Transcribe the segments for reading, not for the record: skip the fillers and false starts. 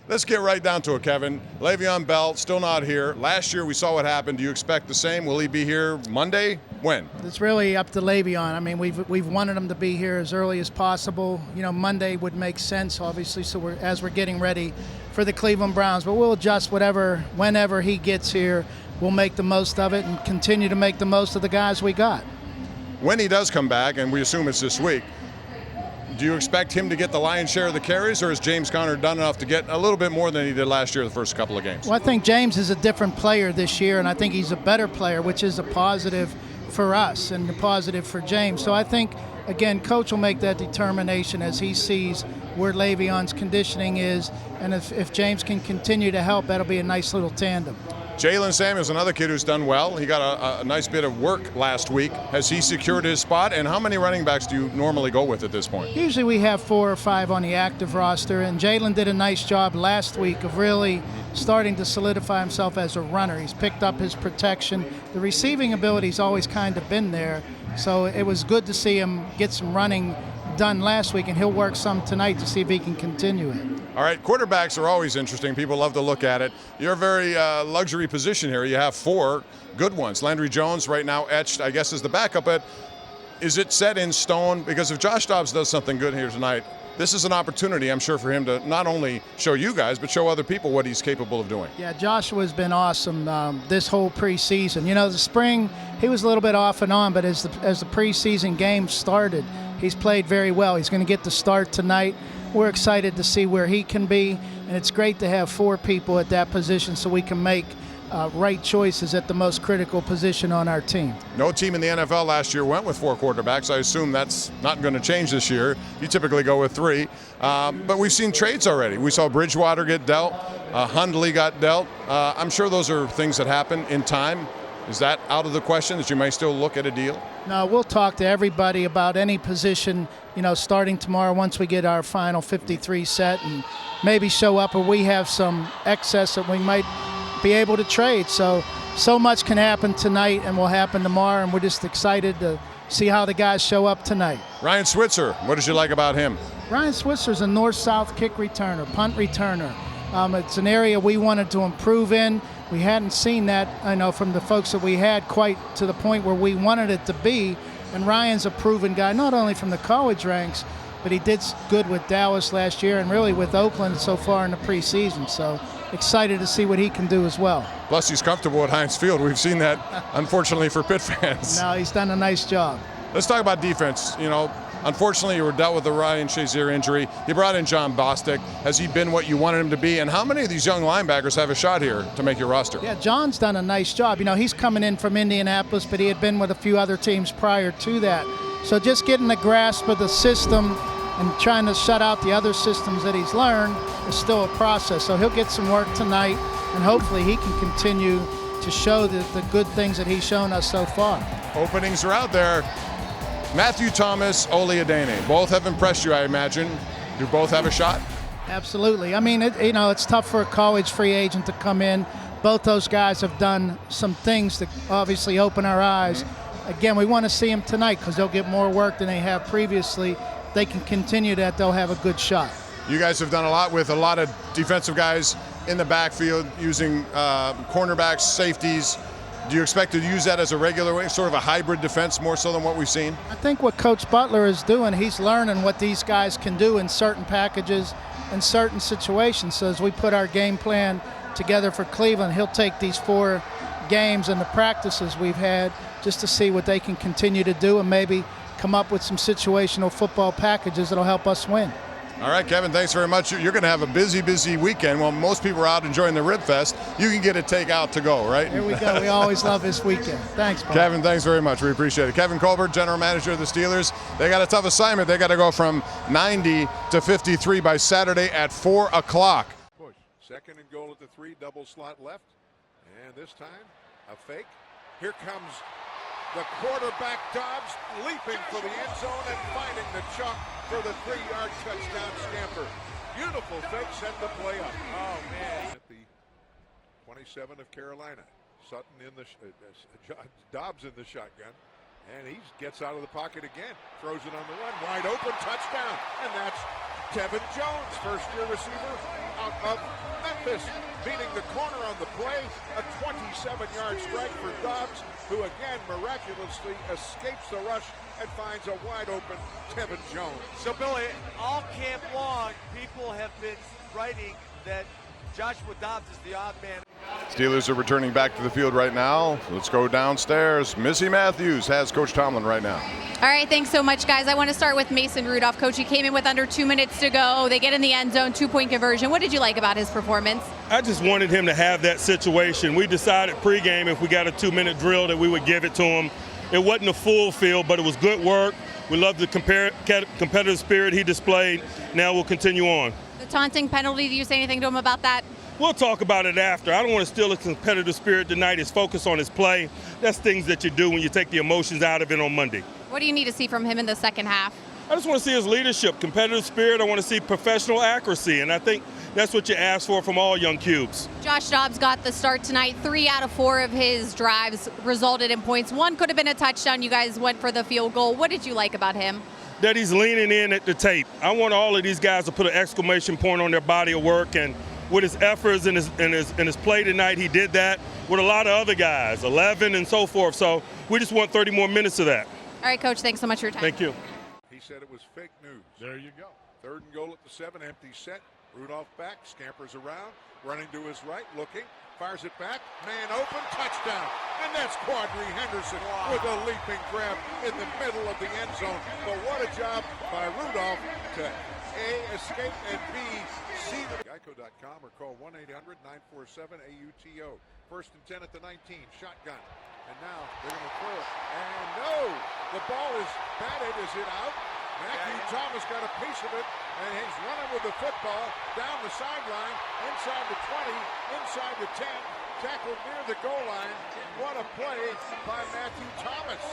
Let's get right down to it, Kevin. Le'Veon Bell, still not here. Last year we saw what happened. Do you expect the same? Will he be here Monday? When? It's really up to Le'Veon. I mean, we've wanted him to be here as early as possible. You know, Monday would make sense, obviously, so we're getting ready for the Cleveland Browns. But we'll adjust whenever he gets here. We'll make the most of it and continue to make the most of the guys we got. When he does come back, and we assume it's this week, do you expect him to get the lion's share of the carries, or has James Conner done enough to get a little bit more than he did last year the first couple of games? Well, I think James is a different player this year, and I think he's a better player, which is a positive for us and a positive for James. So I think, again, Coach will make that determination as he sees where Le'Veon's conditioning is, and if James can continue to help, that'll be a nice little tandem. Jalen Samuels, another kid who's done well. He got a nice bit of work last week. Has he secured his spot? And how many running backs do you normally go with at this point? Usually we have 4 or 5 on the active roster, and Jalen did a nice job last week of really starting to solidify himself as a runner. He's picked up his protection. The receiving ability's always kind of been there, so it was good to see him get some running done last week, and he'll work some tonight to see if he can continue it. All right, quarterbacks are always interesting. People love to look at it. You're a very luxury position here. You have 4 good ones. Landry Jones right now etched, I guess, as the backup. But is it set in stone? Because if Josh Dobbs does something good here tonight, this is an opportunity, I'm sure, for him to not only show you guys, but show other people what he's capable of doing. Yeah, Joshua's been awesome this whole preseason. You know, the spring, he was a little bit off and on, but as the preseason game started, he's played very well. He's going to get the start tonight. We're excited to see where he can be, and it's great to have 4 people at that position so we can make right choices at the most critical position on our team. No team in the NFL last year went with 4 quarterbacks. I assume that's not going to change this year. You typically go with 3. But we've seen trades already. We saw Bridgewater get dealt. Hundley got dealt. I'm sure those are things that happen in time. Is that out of the question that you may still look at a deal? No, we'll talk to everybody about any position, you know, starting tomorrow once we get our final 53 set, and maybe show up or we have some excess that we might be able to trade. So much can happen tonight and will happen tomorrow, and we're just excited to see how the guys show up tonight. Ryan Switzer, what did you like about him? Ryan Switzer's a north-south kick returner, punt returner. It's an area we wanted to improve in. We hadn't seen that, I know, from the folks that we had quite to the point where we wanted it to be. And Ryan's a proven guy, not only from the college ranks, but he did good with Dallas last year and really with Oakland so far in the preseason. So excited to see what he can do as well. Plus, he's comfortable at Heinz Field. We've seen that, unfortunately, for Pitt fans. No, he's done a nice job. Let's talk about defense. You know, unfortunately, you were dealt with the Ryan Shazier injury. You brought in John Bostic. Has he been what you wanted him to be? And how many of these young linebackers have a shot here to make your roster? Yeah, John's done a nice job. You know, he's coming in from Indianapolis, but he had been with a few other teams prior to that. So just getting the grasp of the system and trying to shut out the other systems that he's learned is still a process. So he'll get some work tonight, and hopefully he can continue to show the good things that he's shown us so far. Openings are out there. Matthew Thomas, Oli Adene, both have impressed you, I imagine. Do both have a shot? Absolutely. I mean, it's tough for a college free agent to come in. Both those guys have done some things to obviously open our eyes. Again, we want to see them tonight because they'll get more work than they have previously. If they can continue that, they'll have a good shot. You guys have done a lot with a lot of defensive guys in the backfield using cornerbacks, safeties. Do you expect to use that as a regular way, sort of a hybrid defense more so than what we've seen? I think what Coach Butler is doing, he's learning what these guys can do in certain packages and certain situations. So as we put our game plan together for Cleveland, he'll take these 4 games and the practices we've had just to see what they can continue to do and maybe come up with some situational football packages that'll help us win. All right, Kevin, thanks very much. You're going to have a busy, busy weekend. While most people are out enjoying the Rib Fest, you can get a takeout to go, right? Here we go. We always love this weekend. Thanks, Bob. Kevin, thanks very much. We appreciate it. Kevin Colbert, general manager of the Steelers. They got a tough assignment. They got to go from 90 to 53 by Saturday at 4 o'clock. Push. Second and goal at the 3, double slot left. And this time, a fake. Here comes the quarterback, Dobbs, leaping for the end zone and finding the chalk for the 3-yard touchdown scamper. Beautiful fake, set the play up. Oh, man. At the 27 of Carolina. Sutton in the Dobbs in the shotgun. And he gets out of the pocket again. Throws it on the run. Wide open, touchdown. And that's Tevin Jones, first-year receiver out of Memphis, beating the corner on the play. A 27-yard strike for Dobbs, who again miraculously escapes the rush and finds a wide-open Tevin Jones. So, Billy, all camp long, people have been writing that Joshua Dobbs is the odd man. Steelers are returning back to the field right now. Let's go downstairs. Missy Matthews has Coach Tomlin right now. All right, thanks so much, guys. I want to start with Mason Rudolph. Coach, he came in with under 2 minutes to go. They get in the end zone, 2-point conversion. What did you like about his performance? I just wanted him to have that situation. We decided pregame if we got a 2-minute drill that we would give it to him. It wasn't a full field, but it was good work. We love the competitive spirit he displayed. Now we'll continue on. The taunting penalty, do you say anything to him about that? We'll talk about it after. I don't want to steal his competitive spirit tonight. His focus on his play. That's things that you do when you take the emotions out of it on Monday. What do you need to see from him in the second half? I just want to see his leadership, competitive spirit. I want to see professional accuracy, and I think that's what you ask for from all young cubes. Josh Dobbs got the start tonight. 3 out of 4 of his drives resulted in points. 1 could have been a touchdown. You guys went for the field goal. What did you like about him? That he's leaning in at the tape. I want all of these guys to put an exclamation point on their body of work, and with his efforts and his play tonight, he did that with a lot of other guys, 11 and so forth. So we just want 30 more minutes of that. All right, Coach, thanks so much for your time. Thank you. He said it was fake news. There you go. 3rd and goal at the 7, empty set. Rudolph back, scampers around, running to his right, looking, fires it back, man open, touchdown. And that's Quadri Henderson with a leaping grab in the middle of the end zone. But what a job by Rudolph to A, escape, and B, see the Geico.com or call 1-800-947-AUTO. 1st and 10 at the 19, shotgun. And now they're going to throw it. And no, the ball is batted. Is it out? Matthew Thomas got a piece of it, and he's running with the football down the sideline, inside the 20, inside the 10, tackled near the goal line. What a play by Matthew Thomas.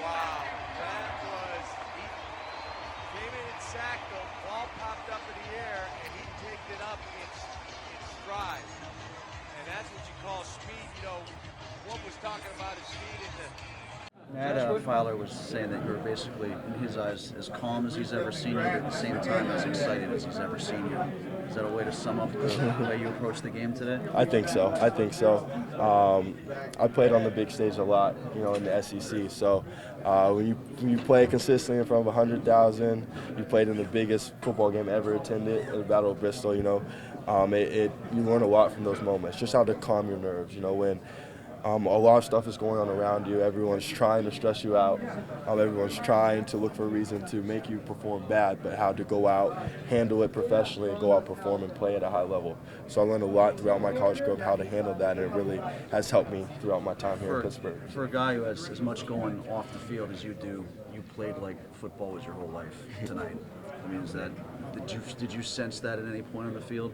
Wow, that was, he came in and sacked him, ball popped up in the air, and he picked it up in stride. And that's what you call speed. You know, one was talking about his speed in the Matt Filer was saying that you were basically, in his eyes, as calm as he's ever seen you, but at the same time as excited as he's ever seen you. Is that a way to sum up the way you approached the game today? I think so. I played on the big stage a lot, in the SEC. So when you play consistently in front of 100,000, you played in the biggest football game ever attended, at the Battle of Bristol. You learn a lot from those moments. Just how to calm your nerves. When a lot of stuff is going on around you. Everyone's trying to stress you out. Everyone's trying to look for a reason to make you perform bad, but how to go out, handle it professionally, and go out, perform, and play at a high level. So I learned a lot throughout my college career of how to handle that, and it really has helped me throughout my time here in Pittsburgh. For a guy who has as much going off the field as you do, you played like football was your whole life tonight. I mean, did you sense that at any point on the field?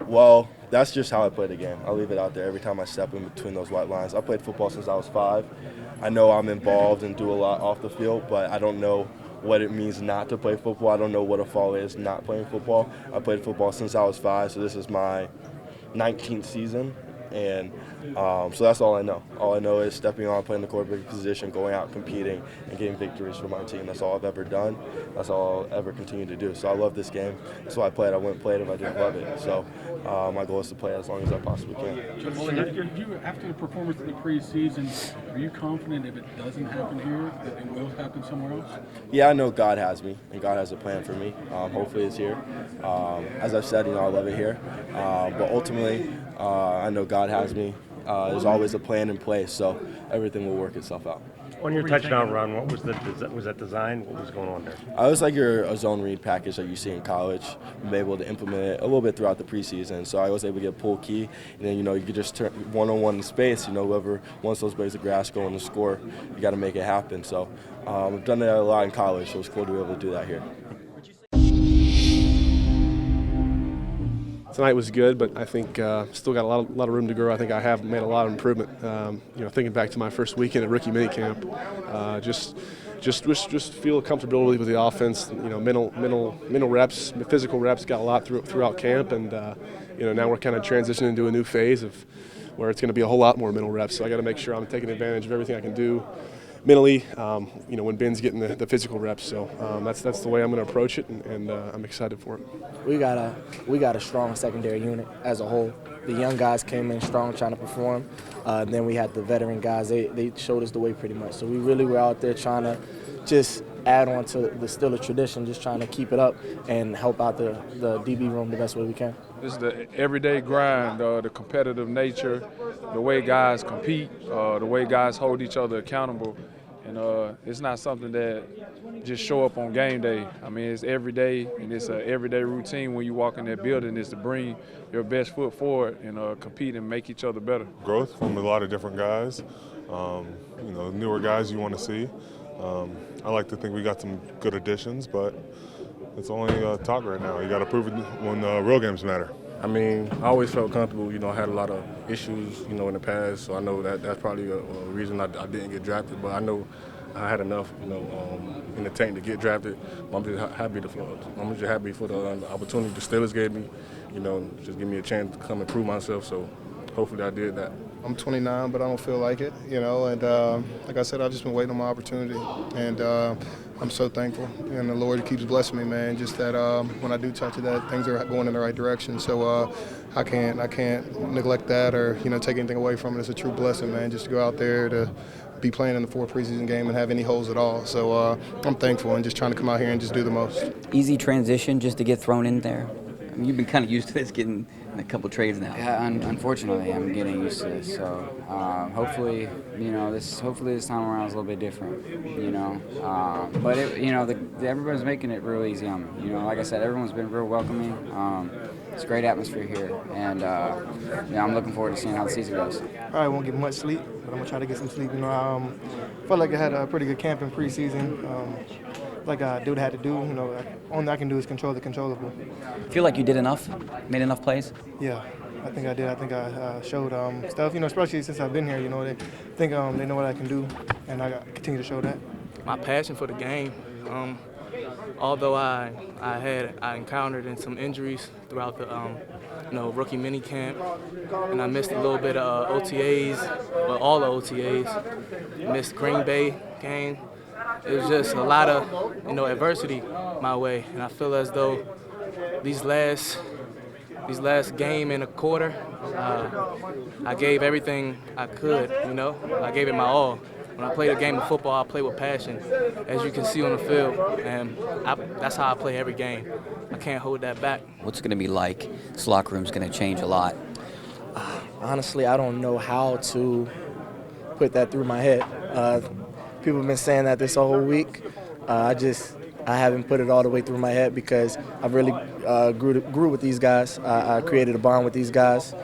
Well, that's just how I play the game. I'll leave it out there every time I step in between those white lines. I played football since I was 5. I know I'm involved and do a lot off the field, but I don't know what it means not to play football. I don't know what a fall is not playing football. I played football since I was 5, so this is my 19th season. And so that's all I know. All I know is stepping on, playing the quarterback position, going out, competing, and getting victories for my team. That's all I've ever done. That's all I'll ever continue to do. So I love this game. That's why I played. I wouldn't play it if I didn't love it. So my goal is to play as long as I possibly can. After the performance in the preseason, are you confident if it doesn't happen here, that it will happen somewhere else? Yeah, I know God has me, and God has a plan for me. Hopefully it's here. As I've said, I love it here. But ultimately, I know God has me. There's always a plan in place, so everything will work itself out. On your touchdown run, what was that design? What was going on there? It was like a zone read package that you see in college. I'm able to implement it a little bit throughout the preseason. So I was able to get a pull key, and then you could just turn one-on-one in space. Whoever wants those blades of grass going to score, you got to make it happen. So I've done that a lot in college, so it's cool to be able to do that here. Tonight was good, but I think still got a lot of room to grow. I think I have made a lot of improvement. Thinking back to my first weekend at rookie minicamp, just feel comfortability with the offense. Mental reps, physical reps got a lot throughout camp, and now we're kind of transitioning into a new phase of where it's going to be a whole lot more mental reps. So I got to make sure I'm taking advantage of everything I can do mentally, when Ben's getting the physical reps. So that's the way I'm going to approach it, and I'm excited for it. We got a strong secondary unit as a whole. The young guys came in strong trying to perform. Then we had the veteran guys. They showed us the way pretty much. So we really were out there trying to just add on to the Steelers tradition, just trying to keep it up and help out the DB room the best way we can. This is the everyday grind, the competitive nature, the way guys compete, the way guys hold each other accountable. And it's not something that just show up on game day. I mean, it's every day, and it's an everyday routine when you walk in that building is to bring your best foot forward and compete and make each other better. Growth from a lot of different guys, newer guys you want to see. I like to think we got some good additions, but it's only talk right now. You got to prove it when real games matter. I mean, I always felt comfortable. I had a lot of issues, in the past, so I know that's probably a reason I didn't get drafted. But I know I had enough, in the tank to get drafted. I'm just happy for the opportunity the Steelers gave me, just give me a chance to come and prove myself. So hopefully I did that. I'm 29, but I don't feel like it, and like I said, I've just been waiting on my opportunity, and I'm so thankful, and the Lord keeps blessing me, man. Just that when I do touch it, that things are going in the right direction. So I can't neglect that or take anything away from it. It's a true blessing, man. Just to go out there to be playing in the 4th preseason game and have any holes at all. So I'm thankful and just trying to come out here and just do the most. Easy transition just to get thrown in there. I mean, you've been kind of used to this, getting in a couple trades now. Yeah, unfortunately, I'm getting used to this. So hopefully, this time around is a little bit different. But everybody's making it real easy on me. Like I said, everyone's been real welcoming. It's a great atmosphere here, and I'm looking forward to seeing how the season goes. I won't get much sleep, but I'm gonna try to get some sleep. I felt like I had a pretty good camp in preseason. Like I do what I had to do. Only I can do is control the controllable. Feel like you did enough? Made enough plays? Yeah, I think I did. I think I showed stuff. Especially since I've been here. They think they know what I can do, and I continue to show that. My passion for the game. Although I encountered in some injuries throughout the rookie mini camp, and I missed a little bit of OTAs, but all the OTAs. Missed Green Bay game. It was just a lot of adversity my way, and I feel as though these last game and a quarter, I gave everything I could. I gave it my all. When I play a game of football, I play with passion, as you can see on the field, and that's how I play every game. I can't hold that back. What's it going to be like? This locker room's going to change a lot. Honestly, I don't know how to put that through my head. People have been saying that this whole week. I haven't put it all the way through my head because I really grew with these guys. I created a bond with these guys.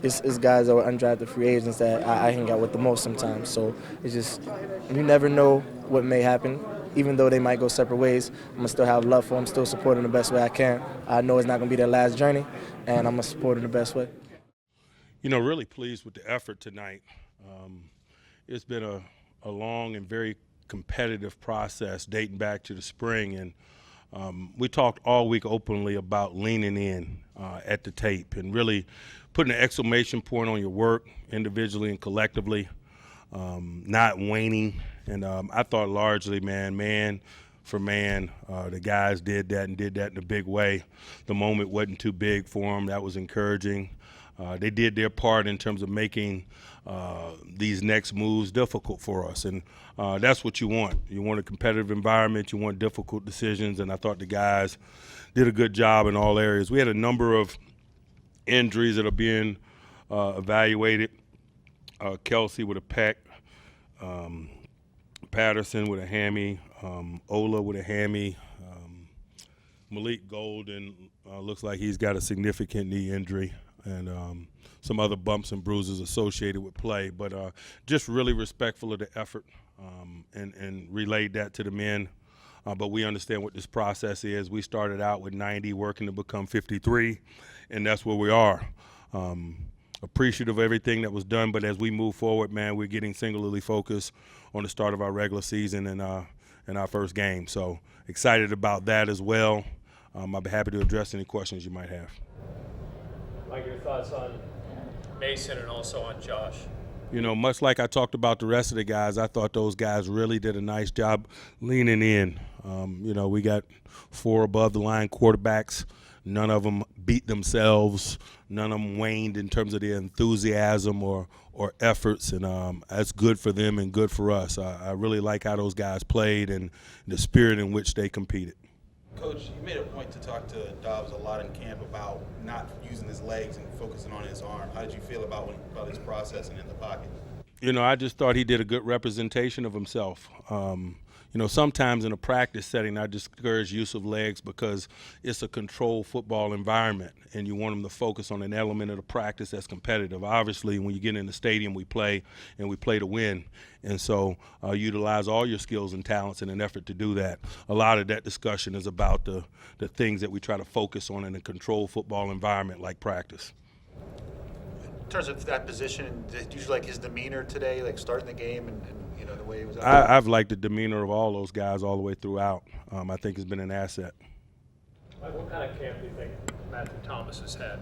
It's guys that were undrafted free agents that I hang out with the most sometimes. So it's just, you never know what may happen. Even though they might go separate ways, I'm going to still have love for them, still support them the best way I can. I know it's not going to be their last journey, and I'm going to support them the best way. Really pleased with the effort tonight. It's been a long and very competitive process dating back to the spring, and we talked all week openly about leaning in at the tape and really putting an exclamation point on your work individually and collectively, not waning. And I thought largely, man for man, the guys did that in a big way. The moment wasn't too big for them. That was encouraging. They did their part in terms of making these next moves difficult for us, and that's what you want. You want a competitive environment. You want difficult decisions, and I thought the guys did a good job in all areas. We had a number of injuries that are being evaluated. Kelsey with a pec, Patterson with a hammy, Ola with a hammy, Malik Golden looks like he's got a significant knee injury, and some other bumps and bruises associated with play. But just really respectful of the effort and relayed that to the men. But we understand what this process is. We started out with 90, working to become 53, and that's where we are. Appreciative of everything that was done, but as we move forward, man, we're getting singularly focused on the start of our regular season and our first game. So excited about that as well. I'll be happy to address any questions you might have. Mike, your thoughts on Mason and also on Josh? You know, much like I talked about the rest of the guys, I thought those guys really did a nice job leaning in. You know, we got 4 above-the-line quarterbacks. None of them beat themselves. None of them waned in terms of their enthusiasm or efforts, and that's good for them and good for us. I really like how those guys played and the spirit in which they competed. Coach, you made a point to talk to Dobbs a lot in camp about not using his legs and focusing on his arm. How did you feel about his processing in the pocket? You know, I just thought he did a good representation of himself. You know, sometimes in a practice setting, I discourage use of legs because it's a controlled football environment, and you want them to focus on an element of the practice that's competitive. Obviously, when you get in the stadium, we play, and we play to win. And so utilize all your skills and talents in an effort to do that. A lot of that discussion is about the things that we try to focus on in a controlled football environment like practice. In terms of that position, did you like his demeanor today, like starting the game and you know, the way he was out? I've liked the demeanor of all those guys all the way throughout. I think it's been an asset. What kind of camp do you think Matthew Thomas has had?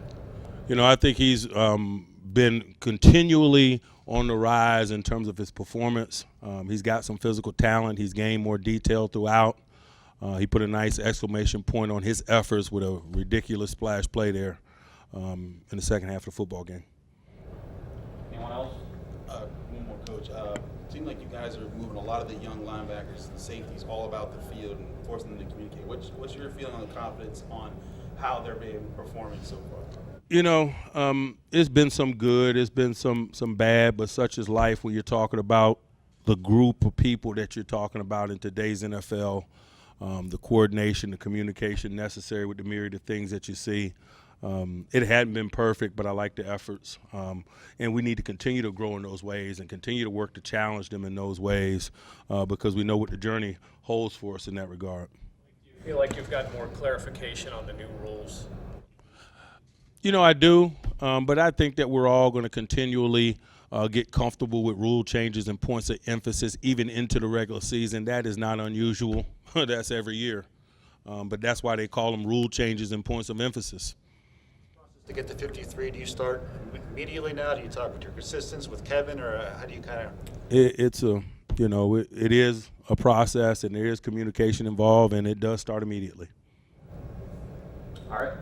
You know, I think he's been continually on the rise in terms of his performance. He's got some physical talent. He's gained more detail throughout. He put a nice exclamation point on his efforts with a ridiculous splash play there in the second half of the football game. Anyone else? One more, Coach. It seemed like you guys are moving a lot of the young linebackers and safeties all about the field and forcing them to communicate. What's your feeling on the confidence on how they're performing so far? You know, it's been some good, it's been some bad, but such is life when you're talking about the group of people that you're talking about in today's NFL, the coordination, the communication necessary with the myriad of things that you see. It hadn't been perfect, but I like the efforts. And we need to continue to grow in those ways and continue to work to challenge them in those ways because we know what the journey holds for us in that regard. Do you feel like you've got more clarification on the new rules? You know, I do, but I think that we're all going to continually get comfortable with rule changes and points of emphasis even into the regular season. That is not unusual. That's every year. But that's why they call them rule changes and points of emphasis. To get to 53, do you start immediately now? Do you talk with your assistants, with Kevin, or how do you kind of? It's a, you know, it is a process, and there is communication involved, and it does start immediately. All right.